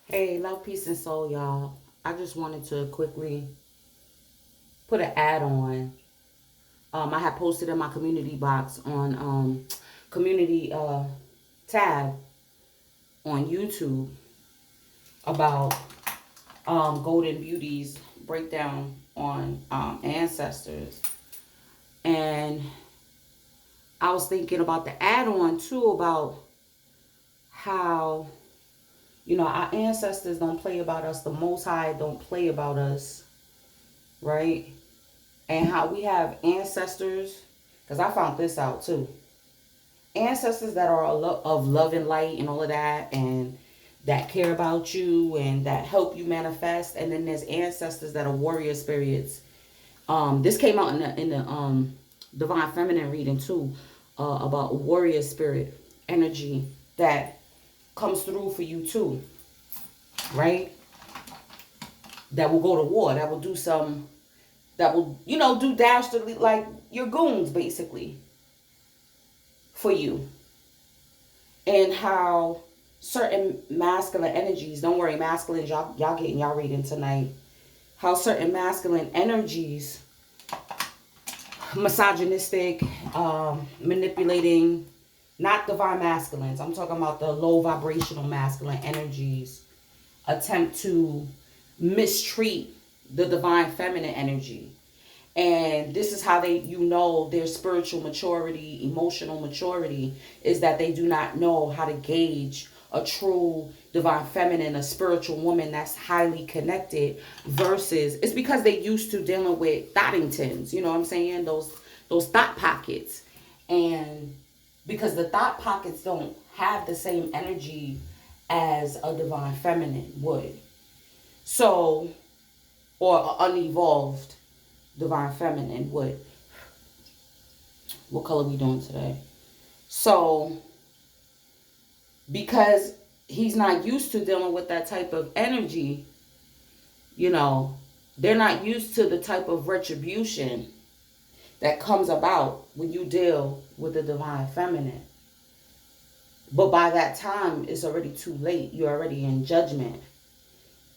Hey, love, peace, and soul, y'all. I just wanted to quickly put an ad on. I had posted in my community box on community tab on YouTube about Golden Beauty's breakdown on ancestors. And I was thinking about the add on too about how, our ancestors don't play about us. The Most High don't play about us, right? And how we have ancestors, because I found this out too. Ancestors that are of love and light and all of that, and that care about you and that help you manifest. And then there's ancestors that are warrior spirits. This came out in the divine feminine reading too, about warrior spirit energy that comes through for you too, right? That will go to war. That will do some. That will, do dastardly, like your goons, basically, for you. And how certain masculine energies, don't worry, masculine, y'all getting y'all reading tonight. How certain masculine energies, misogynistic, manipulating, not divine masculines. I'm talking about the low vibrational masculine energies attempt to mistreat the divine feminine energy. And this is how their spiritual maturity, emotional maturity, is that they do not know how to gauge a true divine feminine, a spiritual woman that's highly connected, versus it's because they used to dealing with Thotingtons, you know what I'm saying? Those thought pockets. And because the thought pockets don't have the same energy as a divine feminine would. So, or unevolved divine feminine would. What color we doing today? So, because he's not used to dealing with that type of energy, they're not used to the type of retribution that comes about when you deal with the divine feminine. But by that time, it's already too late. You're already in judgment.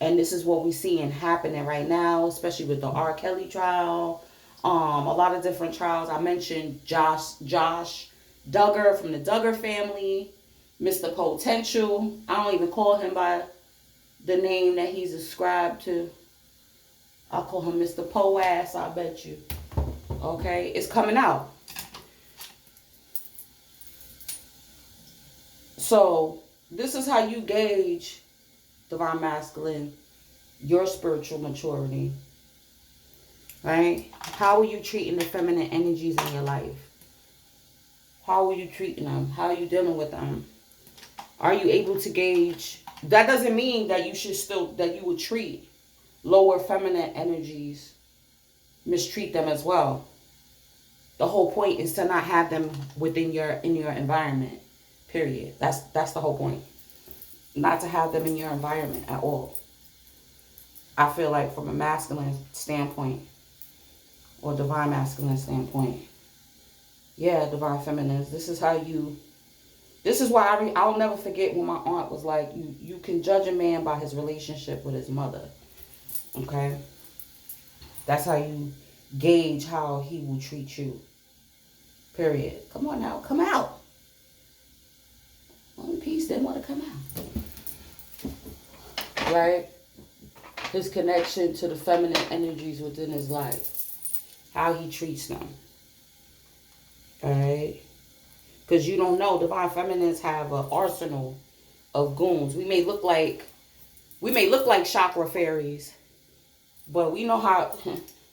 And this is what we're seeing happening right now, especially with the R. Kelly trial. A lot of different trials. I mentioned Josh Duggar from the Duggar family, Mr. Potential. I don't even call him by the name that he's ascribed to. I'll call him Mr. Po-ass, I bet you. Okay? It's coming out. So, this is how you gauge, divine masculine, your spiritual maturity. Right? How are you treating the feminine energies in your life? How are you treating them? How are you dealing with them? Are you able to gauge? That doesn't mean that you would treat lower feminine energies, mistreat them as well. The whole point is to not have them in your environment. Period. That's the whole point. Not to have them in your environment at all. I feel like from a masculine standpoint or divine masculine standpoint, yeah, divine feminines, this is why I'll never forget when my aunt was like, you can judge a man by his relationship with his mother. Okay? That's how you gauge how he will treat you. Period. Come on now, come out. One Piece didn't want to come out. Right? His connection to the feminine energies within his life. How he treats them. Alright? Because you don't know, divine feminines have an arsenal of goons. We may look like chakra fairies, but we know how,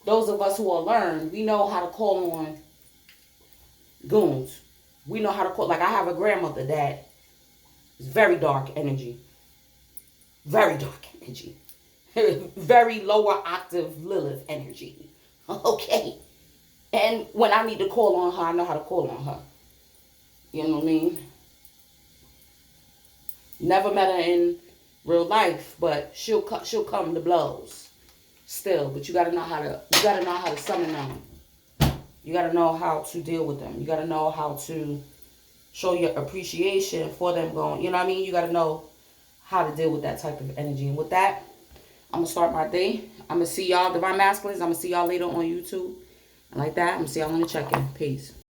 those of us who are learned, we know how to call on goons. We know how to call, like I have a grandmother that is very dark energy. Very dark energy. Very lower octave Lilith energy. Okay. And when I need to call on her, I know how to call on her. You know what I mean? Never met her in real life, but she'll come to blows still. But you gotta know how to summon them. You gotta know how to deal with them. You gotta know how to show your appreciation for them going. You know what I mean? You gotta know how to deal with that type of energy. And with that, I'm going to start my day. I'm going to see y'all, Divine Masculines. I'm going to see y'all later on YouTube. And like that, I'm going to see y'all on the check-in. Peace.